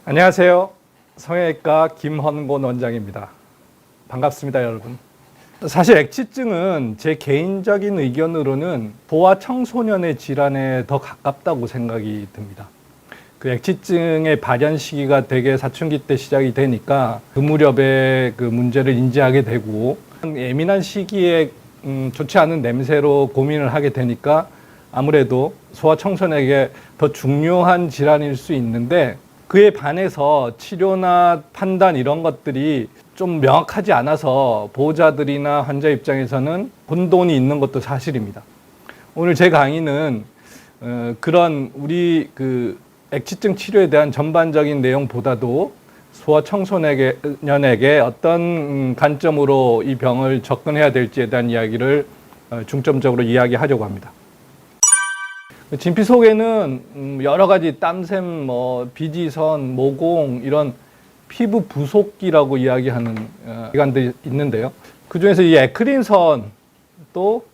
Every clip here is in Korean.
안녕하세요. 성형외과 김헌곤 원장입니다. 반갑습니다, 여러분. 사실 액취증은 제 개인적인 의견으로는 소아 청소년의 질환에 더 가깝다고 생각이 듭니다. 그 액취증의 발현 시기가 대개 사춘기 때 시작이 되니까 그 무렵에 그 문제를 인지하게 되고 예민한 시기에 좋지 않은 냄새로 고민을 하게 되니까 아무래도 소아 청소년에게 더 중요한 질환일 수 있는데 그에 반해서 치료나 판단 이런 것들이 좀 명확하지 않아서 보호자들이나 환자 입장에서는 혼돈이 있는 것도 사실입니다. 오늘 제 강의는 그런 우리 그 액취증 치료에 대한 전반적인 내용보다도 소아 청소년에게 어떤 관점으로 이 병을 접근해야 될지에 대한 이야기를 중점적으로 이야기하려고 합니다. 진피 속에는 여러 가지 땀샘, 비지선, 모공 이런 피부 부속기라고 이야기하는 기관들이 있는데요. 그 중에서 이 에크린선 또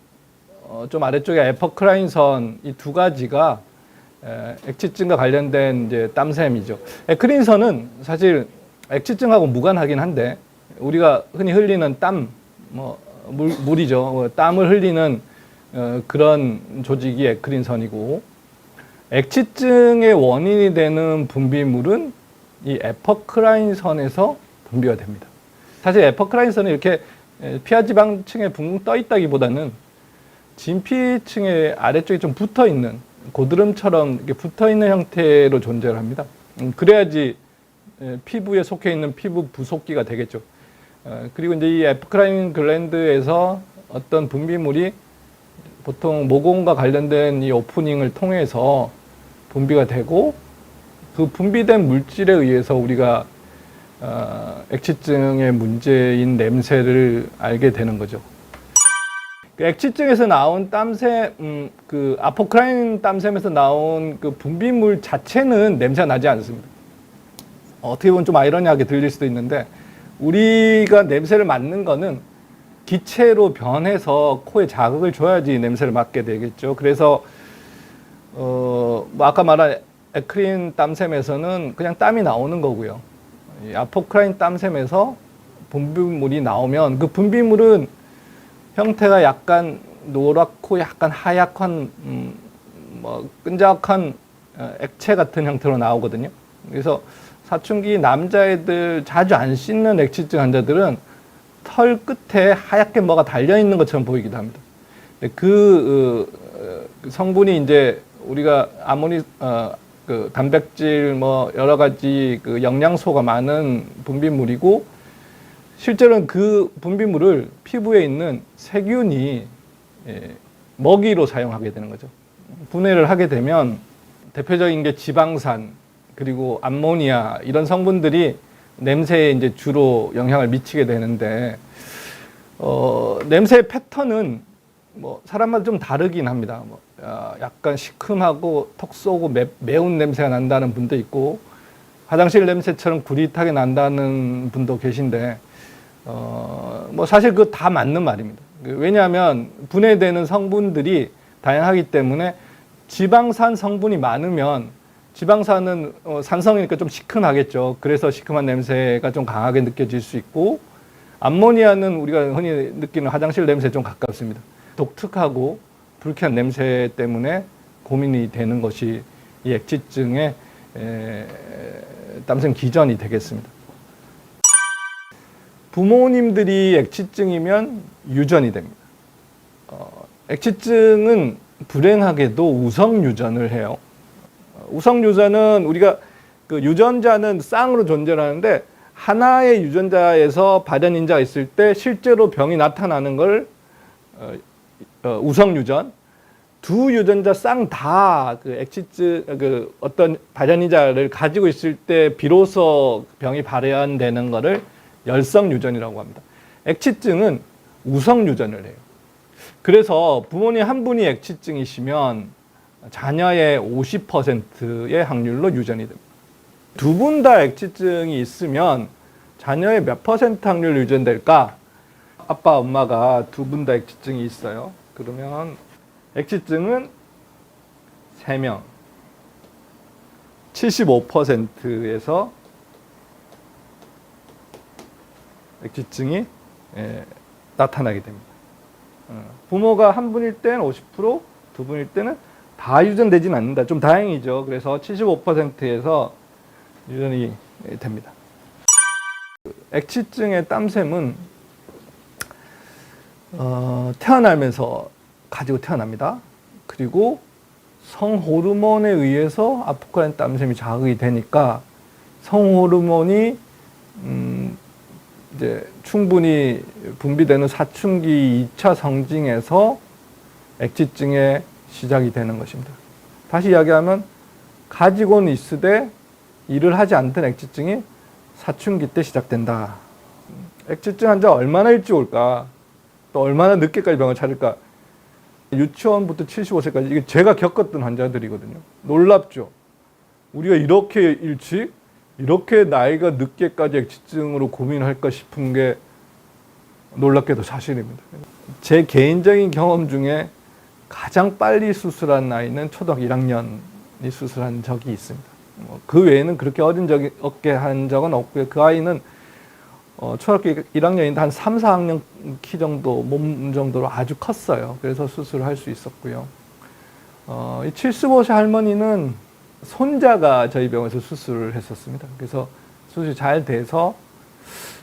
좀 아래쪽에 에퍼크라인선 이 두 가지가 액취증과 관련된 이제 땀샘이죠. 에크린선은 사실 액취증하고 무관하긴 한데 우리가 흔히 흘리는 땀, 물이죠. 땀을 흘리는 그런 조직이 에크린선이고 액취증의 원인이 되는 분비물은 이 에퍼크라인선에서 분비가 됩니다. 사실 에퍼크라인선은 이렇게 피하지방층에 붕붕 떠 있다기보다는 진피층의 아래쪽에 좀 붙어 있는 고드름처럼 이렇게 붙어 있는 형태로 존재를 합니다. 그래야지 피부에 속해 있는 피부 부속기가 되겠죠. 그리고 이제 이 에퍼크라인 글랜드에서 어떤 분비물이 보통 모공과 관련된 이 오프닝을 통해서 분비가 되고 그 분비된 물질에 의해서 우리가 액취증의 문제인 냄새를 알게 되는 거죠. 그 액취증에서 나온 땀샘, 그 아포크라인 땀샘에서 나온 그 분비물 자체는 냄새가 나지 않습니다. 어떻게 보면 좀 아이러니하게 들릴 수도 있는데 우리가 냄새를 맡는 거는 기체로 변해서 코에 자극을 줘야지 냄새를 맡게 되겠죠. 그래서 아까 말한 에크린 땀샘에서는 그냥 땀이 나오는 거고요. 이 아포크라인 땀샘에서 분비물이 나오면 그 분비물은 형태가 약간 노랗고 약간 하얗한 끈적한 액체 같은 형태로 나오거든요. 그래서 사춘기 남자애들 자주 안 씻는 액취증 환자들은 털 끝에 하얗게 뭐가 달려 있는 것처럼 보이기도 합니다. 그 성분이 이제 우리가 아무리 그 단백질 여러 가지 그 영양소가 많은 분비물이고 실제로는 그 분비물을 피부에 있는 세균이 먹이로 사용하게 되는 거죠. 분해를 하게 되면 대표적인 게 지방산 그리고 암모니아 이런 성분들이 냄새에 이제 주로 영향을 미치게 되는데 냄새의 패턴은 사람마다 좀 다르긴 합니다. 약간 시큼하고 톡 쏘고 매운 냄새가 난다는 분도 있고 화장실 냄새처럼 구릿하게 난다는 분도 계신데 사실 그거 다 맞는 말입니다. 왜냐하면 분해되는 성분들이 다양하기 때문에 지방산 성분이 많으면 지방산은 산성이니까 좀 시큼하겠죠. 그래서 시큼한 냄새가 좀 강하게 느껴질 수 있고 암모니아는 우리가 흔히 느끼는 화장실 냄새에 좀 가깝습니다. 독특하고 불쾌한 냄새 때문에 고민이 되는 것이 이 액취증의 땀샘 기전이 되겠습니다. 부모님들이 액취증이면 유전이 됩니다. 액취증은 불행하게도 우성 유전을 해요. 우성 유전은 우리가 그 유전자는 쌍으로 존재를 하는데 하나의 유전자에서 발현 인자가 있을 때 실제로 병이 나타나는 걸 우성 유전, 두 유전자 쌍 다 그 액취증 그 어떤 발현 인자를 가지고 있을 때 비로소 병이 발현되는 거를 열성 유전이라고 합니다. 액취증은 우성 유전을 해요. 그래서 부모님 한 분이 액취증이시면 자녀의 50%의 확률로 유전이 됩니다. 두 분 다 액취증이 있으면 자녀의 몇 퍼센트 확률로 유전될까? 아빠, 엄마가 두 분 다 액취증이 있어요. 그러면 액취증은 3명, 75%에서 액취증이 나타나게 됩니다. 부모가 한 분일 때는 50%, 두 분일 때는 다 유전되지는 않는다. 좀 다행이죠. 그래서 75%에서 유전이 됩니다. 액취증의 땀샘은 태어나면서 가지고 태어납니다. 그리고 성호르몬에 의해서 아포크라인 땀샘이 자극이 되니까 성호르몬이 이제 충분히 분비되는 사춘기 2차 성징에서 액취증의 시작이 되는 것입니다. 다시 이야기하면 가지고는 있으되 일을 하지 않던 액취증이 사춘기 때 시작된다. 액취증 환자 얼마나 일찍 올까? 또 얼마나 늦게까지 병을 찾을까? 유치원부터 75세까지 이게 제가 겪었던 환자들이거든요. 놀랍죠? 우리가 이렇게 일찍, 이렇게 나이가 늦게까지 액취증으로 고민할까 싶은 게 놀랍게도 사실입니다. 제 개인적인 경험 중에 가장 빨리 수술한 나이는 초등학교 1학년이 수술한 적이 있습니다. 그 외에는 그렇게 어린 적이 없게 한 적은 없고요. 그 아이는 초등학교 1학년인데 한 3, 4학년 키 정도, 몸 정도로 아주 컸어요. 그래서 수술을 할 수 있었고요. 이 75세 할머니는 손자가 저희 병원에서 수술을 했었습니다. 그래서 수술이 잘 돼서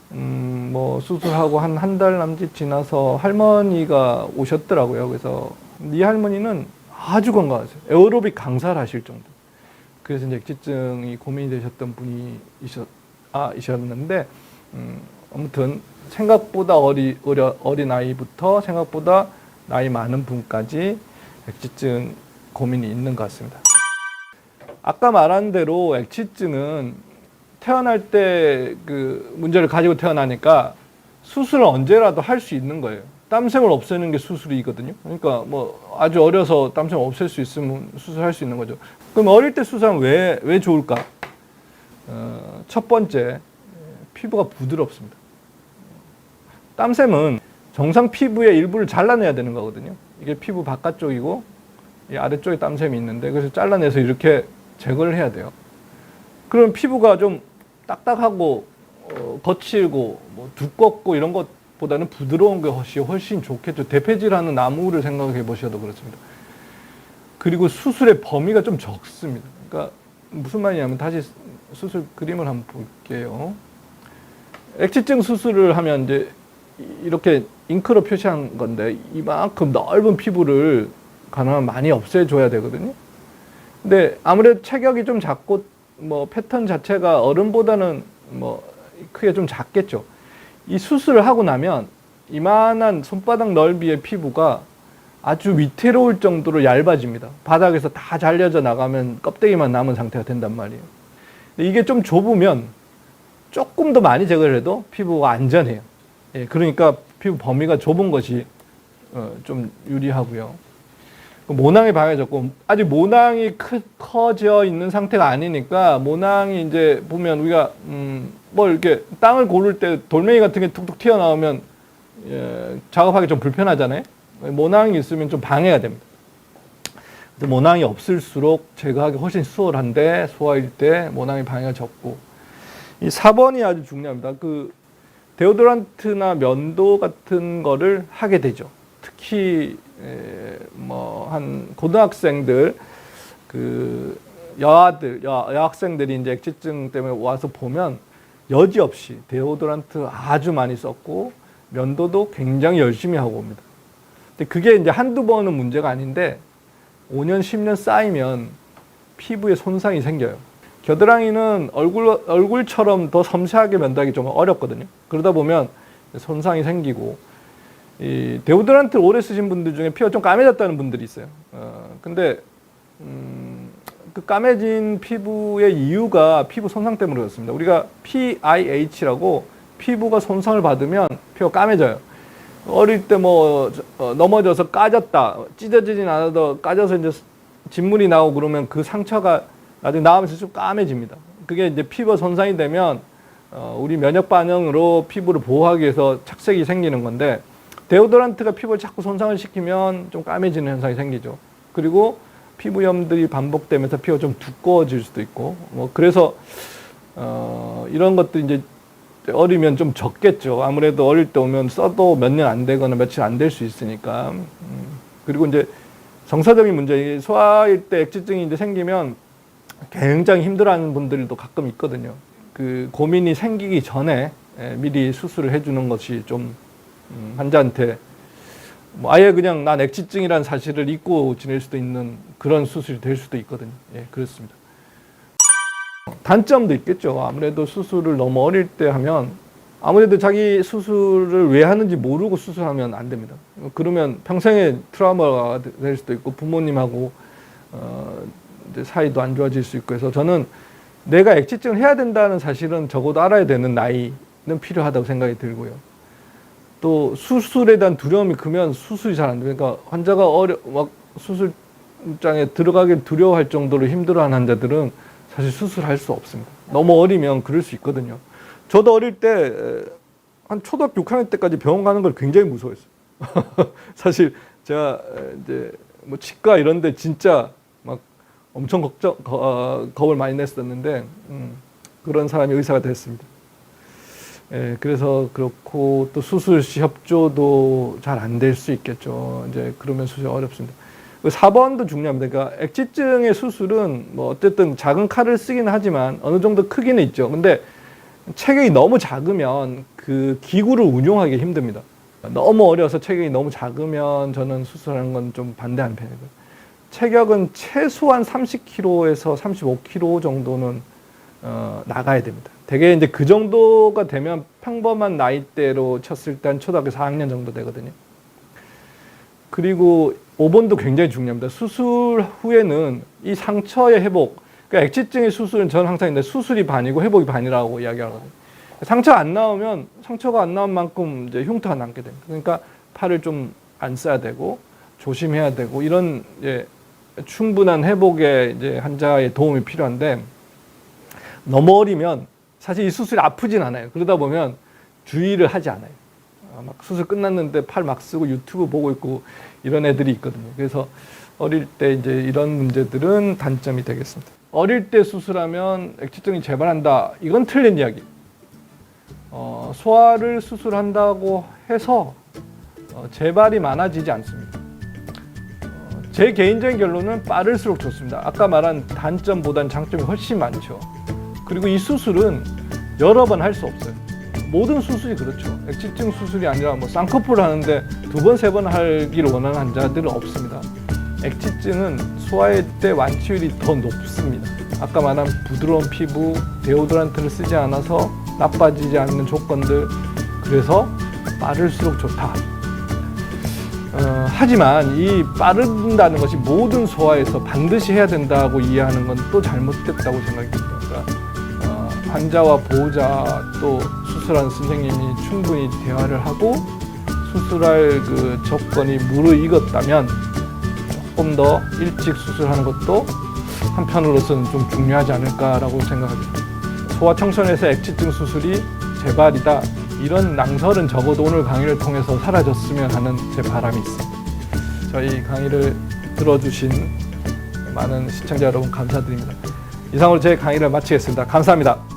뭐 수술하고 한 달 남짓 지나서 할머니가 오셨더라고요. 그래서 이 할머니는 아주 건강하세요. 에어로빅 강사를 하실 정도. 그래서 이제 액취증이 고민이 되셨던 분이 있었는데 아무튼 생각보다 어린 아이부터 생각보다 나이 많은 분까지 액취증 고민이 있는 것 같습니다. 아까 말한 대로 액취증은 태어날 때 그 문제를 가지고 태어나니까 수술을 언제라도 할 수 있는 거예요. 땀샘을 없애는 게 수술이거든요. 그러니까 뭐 아주 어려서 땀샘을 없앨 수 있으면 수술할 수 있는 거죠. 그럼 어릴 때 수술하면 왜 좋을까? 첫 번째, 피부가 부드럽습니다. 땀샘은 정상 피부의 일부를 잘라내야 되는 거거든요. 이게 피부 바깥쪽이고 이 아래쪽에 땀샘이 있는데 그래서 잘라내서 이렇게 제거를 해야 돼요. 그럼 피부가 좀 딱딱하고 거칠고 뭐 두껍고 이런 것보다는 부드러운 것이 훨씬 좋겠죠. 대패질하는 나무를 생각해 보셔도 그렇습니다. 그리고 수술의 범위가 좀 적습니다. 그러니까 무슨 말이냐면 다시 수술 그림을 한번 볼게요. 액취증 수술을 하면 이제 이렇게 잉크로 표시한 건데 이만큼 넓은 피부를 가능하면 많이 없애줘야 되거든요. 근데 아무래도 체격이 좀 작고 뭐 패턴 자체가 어른보다는 뭐 크게 좀 작겠죠. 이 수술을 하고 나면 이만한 손바닥 넓이의 피부가 아주 위태로울 정도로 얇아집니다. 바닥에서 다 잘려져 나가면 껍데기만 남은 상태가 된단 말이에요. 근데 이게 좀 좁으면 조금 더 많이 제거를 해도 피부가 안전해요. 예, 그러니까 피부 범위가 좁은 것이 좀 유리하고요. 모낭이 방해졌고 아직 모낭이 커져 있는 상태가 아니니까 모낭이 이제 보면 우리가 뭐 이렇게 땅을 고를 때 돌멩이 같은 게 툭툭 튀어나오면 작업하기 좀 불편하잖아요. 모낭이 있으면 좀 방해가 됩니다. 모낭이 없을수록 제거하기 훨씬 수월한데 소아일 때 모낭이 방해가 적고 이 4번이 아주 중요합니다. 그 데오도란트나 면도 같은 거를 하게 되죠. 특히 뭐 한 고등학생들 그 여학생들이 이제 액취증 때문에 와서 보면 여지없이 데오도란트 아주 많이 썼고 면도도 굉장히 열심히 하고 옵니다. 근데 그게 이제 한두 번은 문제가 아닌데 5년, 10년 쌓이면 피부에 손상이 생겨요. 겨드랑이는 얼굴처럼 더 섬세하게 면도하기 좀 어렵거든요. 그러다 보면 손상이 생기고 이 데오도란트를 오래 쓰신 분들 중에 피가 좀 까매졌다는 분들이 있어요. 근데 그 까매진 피부의 이유가 피부 손상 때문에 그렇습니다. 우리가 PIH라고 피부가 손상을 받으면 피가 까매져요. 어릴 때 뭐 넘어져서 까졌다, 찢어지진 않아도 까져서 이제 진물이 나오고 그러면 그 상처가 나중에 나오면서 좀 까매집니다. 그게 이제 피부 손상이 되면 우리 면역 반응으로 피부를 보호하기 위해서 착색이 생기는 건데 데오도란트가 피부를 자꾸 손상을 시키면 좀 까매지는 현상이 생기죠. 그리고 피부염들이 반복되면서 피부가 좀 두꺼워질 수도 있고 뭐 그래서 이런 것들이 이제 어리면 좀 적겠죠. 아무래도 어릴 때 오면 써도 몇 년 안 되거나 며칠 안 될 수 있으니까. 그리고 이제 정서적인 문제, 소아일 때 액지증이 이제 생기면 굉장히 힘들어하는 분들도 가끔 있거든요. 그 고민이 생기기 전에 미리 수술을 해주는 것이 좀 환자한테 뭐 아예 그냥 난 액지증이라는 사실을 잊고 지낼 수도 있는 그런 수술이 될 수도 있거든요. 예, 그렇습니다. 단점도 있겠죠. 아무래도 수술을 너무 어릴 때 하면 아무래도 자기 수술을 왜 하는지 모르고 수술하면 안 됩니다. 그러면 평생의 트라우마가 될 수도 있고 부모님하고 이제 사이도 안 좋아질 수 있고 해서 저는 내가 액지증을 해야 된다는 사실은 적어도 알아야 되는 나이는 필요하다고 생각이 들고요. 또 수술에 대한 두려움이 크면 수술이 잘 안 돼요. 그러니까 환자가 막 수술장에 들어가길 두려워할 정도로 힘들어하는 환자들은 사실 수술할 수 없습니다. 너무 어리면 그럴 수 있거든요. 저도 어릴 때 한 초등학교 6학년 때까지 병원 가는 걸 굉장히 무서워했어요. 사실 제가 이제 뭐 치과 이런데 진짜 막 엄청 겁을 많이 냈었는데 그런 사람이 의사가 됐습니다. 예, 그래서 그렇고 또 수술 시 협조도 잘 안 될 수 있겠죠. 이제 그러면 수술이 어렵습니다. 4번도 중요합니다. 그러니까 액지증의 수술은 뭐 어쨌든 작은 칼을 쓰긴 하지만 어느 정도 크기는 있죠. 근데 체격이 너무 작으면 그 기구를 운용하기 힘듭니다. 너무 어려서 체격이 너무 작으면 저는 수술하는 건 좀 반대하는 편이고요. 체격은 최소한 30kg에서 35kg 정도는 나가야 됩니다. 되게 이제 그 정도가 되면 평범한 나이대로 쳤을 때 한 초등학교 4학년 정도 되거든요. 그리고 5번도 굉장히 중요합니다. 수술 후에는 이 상처의 회복, 그러니까 액지증의 수술은 저는 항상 있는데 수술이 반이고 회복이 반이라고 이야기하거든요. 상처가 안 나온 만큼 이제 흉터가 남게 됩니다. 그러니까 팔을 좀 안 써야 되고 조심해야 되고 이런 이제 충분한 회복에 이제 환자의 도움이 필요한데 너무 어리면 사실 이 수술이 아프진 않아요. 그러다 보면 주의를 하지 않아요. 막 수술 끝났는데 팔 막 쓰고 유튜브 보고 있고 이런 애들이 있거든요. 그래서 어릴 때 이제 이런 문제들은 단점이 되겠습니다. 어릴 때 수술하면 액지증이 재발한다. 이건 틀린 이야기. 소아를 수술한다고 해서 재발이 많아지지 않습니다. 제 개인적인 결론은 빠를수록 좋습니다. 아까 말한 단점보다는 장점이 훨씬 많죠. 그리고 이 수술은 여러 번 할 수 없어요. 모든 수술이 그렇죠. 액지증 수술이 아니라 뭐 쌍꺼풀을 하는데 2번, 3번 하기를 원하는 환자들은 없습니다. 액지증은 소아일 때 완치율이 더 높습니다. 아까 말한 부드러운 피부, 데오드란트를 쓰지 않아서 나빠지지 않는 조건들, 그래서 빠를수록 좋다. 하지만 이 빠른다는 것이 모든 소아에서 반드시 해야 된다고 이해하는 건 또 잘못됐다고 생각이 듭니다. 그러니까 환자와 보호자 또 수술한 선생님이 충분히 대화를 하고 수술할 그 조건이 무르익었다면 조금 더 일찍 수술하는 것도 한편으로서는 좀 중요하지 않을까라고 생각합니다. 소아청소년에서 액지증 수술이 재발이다. 이런 낭설은 적어도 오늘 강의를 통해서 사라졌으면 하는 제 바람이 있습니다. 저희 강의를 들어주신 많은 시청자 여러분 감사드립니다. 이상으로 제 강의를 마치겠습니다. 감사합니다.